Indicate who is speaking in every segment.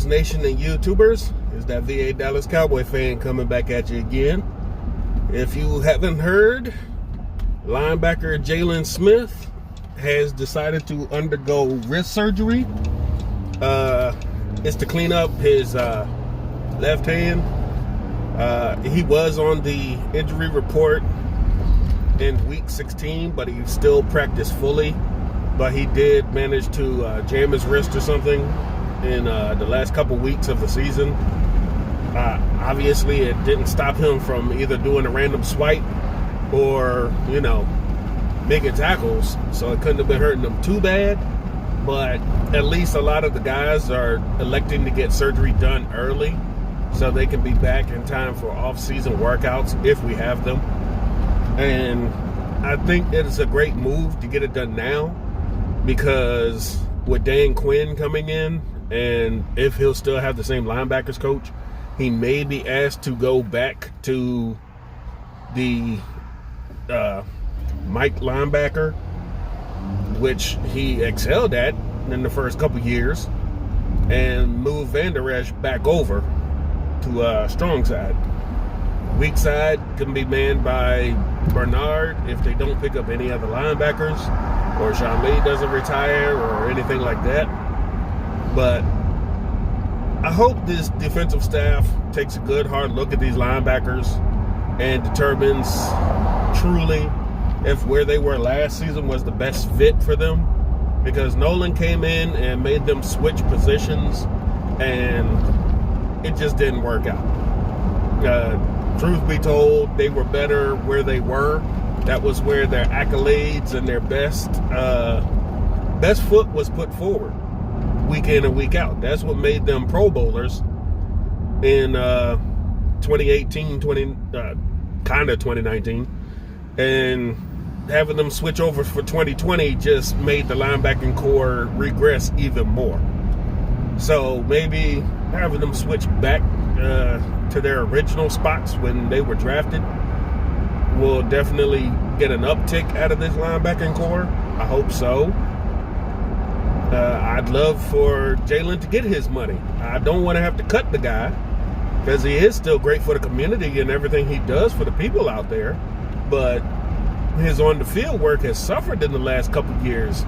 Speaker 1: Cowboys Nation and YouTubers. It's that VA Dallas Cowboy fan coming back at you again. If you haven't heard, linebacker Jaylon Smith has decided to undergo wrist surgery. It's to clean up his left hand. He was on the injury report in week 16, but he still practiced fully. But he did manage to jam his wrist or something in the last couple weeks of the season. Obviously, it didn't stop him from either doing a random swipe or, making tackles. So it couldn't have been hurting him too bad. But at least a lot of the guys are electing to get surgery done early so they can be back in time for off-season workouts if we have them. And I think it is a great move to get it done now, because with Dan Quinn coming in, and if he'll still have the same linebackers coach, he may be asked to go back to the Mike linebacker, which he excelled at in the first couple years, and move Van Der Esch back over to strong side. Weak side can be manned by Bernard if they don't pick up any other linebackers, or Sean Lee doesn't retire or anything like that. But I hope this defensive staff takes a good hard look at these linebackers and determines truly if where they were last season was the best fit for them, because Nolan came in and made them switch positions and it just didn't work out. Truth be told, they were better where they were. That was where their accolades and their best foot was put forward week in and week out. That's what made them Pro Bowlers in 2018, kind of 2019. And having them switch over for 2020 just made the linebacking core regress even more. So maybe having them switch back to their original spots when they were drafted will definitely get an uptick out of this linebacking core. I hope so. I'd love for Jaylon to get his money. I don't want to have to cut the guy, because he is still great for the community and everything he does for the people out there. But his on-the-field work has suffered in the last couple years.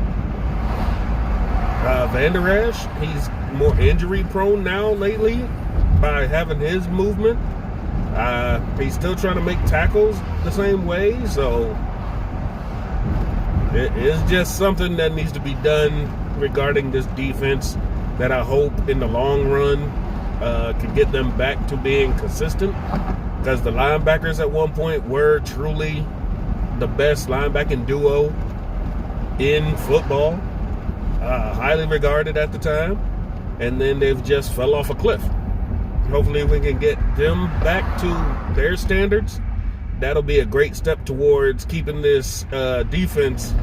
Speaker 1: Van Der Esch, he's more injury-prone now lately by having his movement. He's still trying to make tackles the same way, so it is just something that needs to be done regarding this defense that I hope in the long run can get them back to being consistent, because the linebackers at one point were truly the best linebacking duo in football, highly regarded at the time, and then they've just fell off a cliff. Hopefully we can get them back to their standards. That'll be a great step towards keeping this defense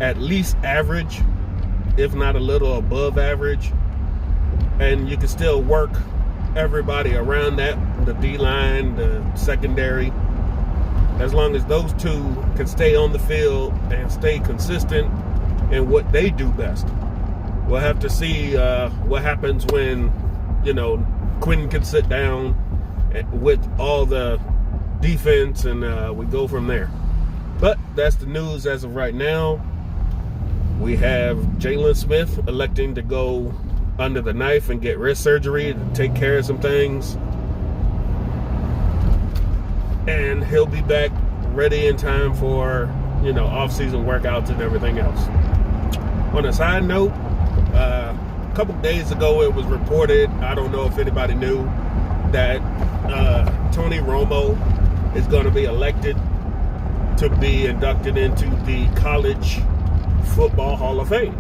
Speaker 1: at least average, if not a little above average. And you can still work everybody around that, the D-line, the secondary. As long as those two can stay on the field and stay consistent in what they do best. We'll have to see what happens when, Quinn can sit down with all the defense, and we go from there. But that's the news as of right now. We have Jaylon Smith electing to go under the knife and get wrist surgery to take care of some things. And he'll be back ready in time for, off-season workouts and everything else. On a side note, a couple days ago it was reported, I don't know if anybody knew, that Tony Romo is going to be elected to be inducted into the College Football Hall of Fame.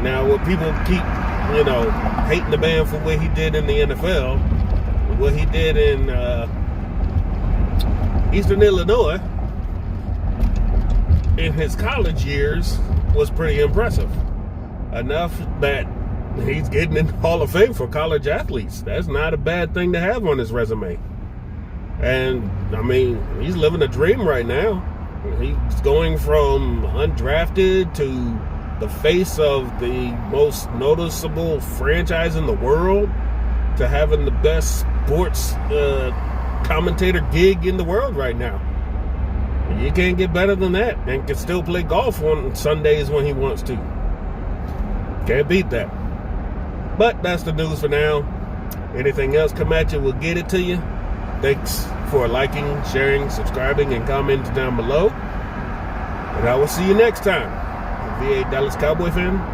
Speaker 1: Now, what people keep, hating the man for what he did in the NFL, what he did in Eastern Illinois in his college years was pretty impressive. Enough that he's getting in the Hall of Fame for college athletes. That's not a bad thing to have on his resume. And, he's living a dream right now. He's going from undrafted to the face of the most noticeable franchise in the world to having the best sports commentator gig in the world right now. You can't get better than that, and can still play golf on Sundays when he wants to. Can't beat that. But that's the news for now. Anything else come at you, we'll get it to you. Thanks for liking, sharing, subscribing, and commenting down below. And I will see you next time. VA Dallas Cowboy fan.